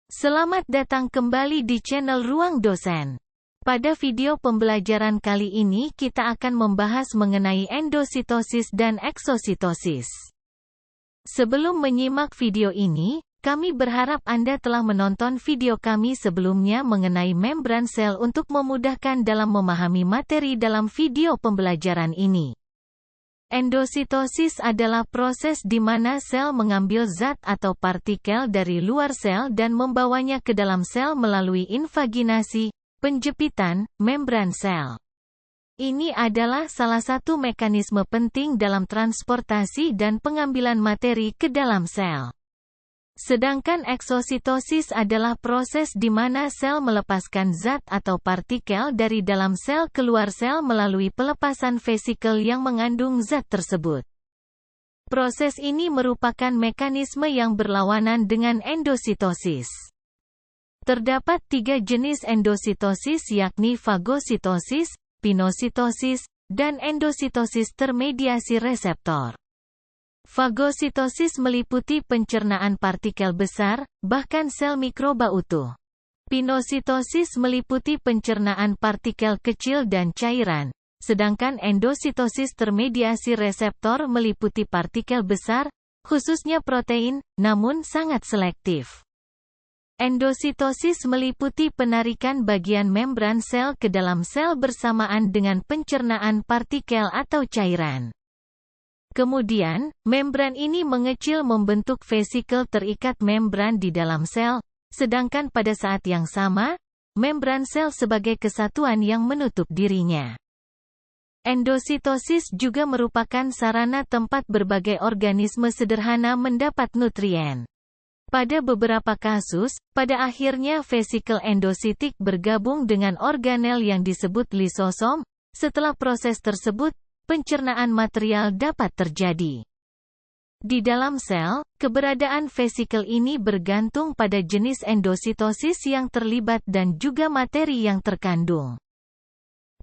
Selamat datang kembali di channel Ruang Dosen. Pada video pembelajaran kali ini kita akan membahas mengenai endositosis dan eksositosis. Sebelum menyimak video ini, kami berharap Anda telah menonton video kami sebelumnya mengenai membran sel untuk memudahkan dalam memahami materi dalam video pembelajaran ini. Endositosis adalah proses di mana sel mengambil zat atau partikel dari luar sel dan membawanya ke dalam sel melalui invaginasi, penjepitan, membran sel. Ini adalah salah satu mekanisme penting dalam transportasi dan pengambilan materi ke dalam sel. Sedangkan eksositosis adalah proses di mana sel melepaskan zat atau partikel dari dalam sel keluar sel melalui pelepasan vesikel yang mengandung zat tersebut. Proses ini merupakan mekanisme yang berlawanan dengan endositosis. Terdapat 3 jenis endositosis yakni fagositosis, pinositosis, dan endositosis termediasi reseptor. Fagositosis meliputi pencernaan partikel besar, bahkan sel mikroba utuh. Pinositosis meliputi pencernaan partikel kecil dan cairan, sedangkan endositosis termediasi reseptor meliputi partikel besar, khususnya protein, namun sangat selektif. Endositosis meliputi penarikan bagian membran sel ke dalam sel bersamaan dengan pencernaan partikel atau cairan. Kemudian, membran ini mengecil membentuk vesikel terikat membran di dalam sel, sedangkan pada saat yang sama, membran sel sebagai kesatuan yang menutup dirinya. Endositosis juga merupakan sarana tempat berbagai organisme sederhana mendapat nutrien. Pada beberapa kasus, pada akhirnya vesikel endositik bergabung dengan organel yang disebut lisosom. Setelah proses tersebut, pencernaan material dapat terjadi. Di dalam sel, keberadaan vesikel ini bergantung pada jenis endositosis yang terlibat dan juga materi yang terkandung.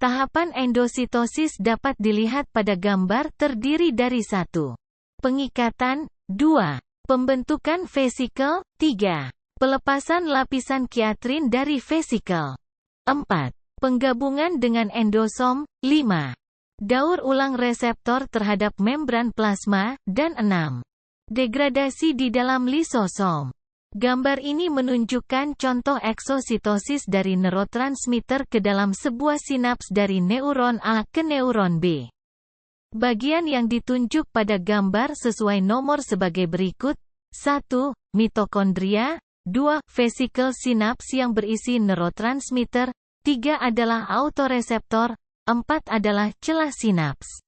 Tahapan endositosis dapat dilihat pada gambar terdiri dari 1. Pengikatan, 2. Pembentukan vesikel, 3. Pelepasan lapisan kiatrin dari vesikel, 4. Penggabungan dengan endosom, 5. Daur ulang reseptor terhadap membran plasma, dan 6. Degradasi di dalam lisosom. Gambar ini menunjukkan contoh eksositosis dari neurotransmitter ke dalam sebuah sinaps dari neuron A ke neuron B. Bagian yang ditunjuk pada gambar sesuai nomor sebagai berikut: 1. Mitokondria, 2. Vesikel sinaps yang berisi neurotransmitter, 3 adalah autoreseptor, 4 adalah celah sinaps.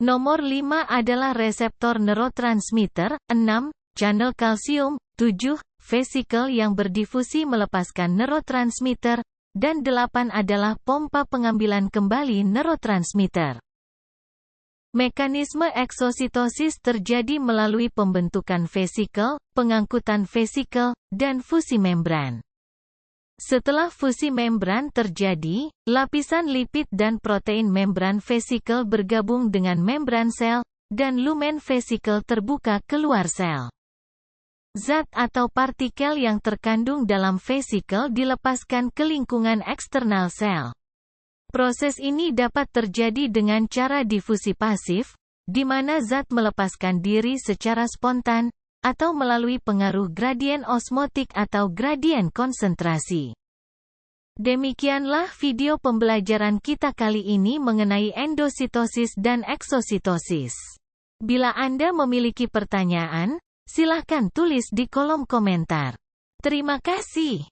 Nomor 5 adalah reseptor neurotransmitter, 6. Channel kalsium, 7. Vesikel yang berdifusi melepaskan neurotransmitter, dan 8 adalah pompa pengambilan kembali neurotransmitter. Mekanisme eksositosis terjadi melalui pembentukan vesikel, pengangkutan vesikel, dan fusi membran. Setelah fusi membran terjadi, lapisan lipid dan protein membran vesikel bergabung dengan membran sel, dan lumen vesikel terbuka keluar sel. Zat atau partikel yang terkandung dalam vesikel dilepaskan ke lingkungan eksternal sel. Proses ini dapat terjadi dengan cara difusi pasif, di mana zat melepaskan diri secara spontan, atau melalui pengaruh gradien osmotik atau gradien konsentrasi. Demikianlah video pembelajaran kita kali ini mengenai endositosis dan eksositosis. Bila Anda memiliki pertanyaan, silakan tulis di kolom komentar. Terima kasih.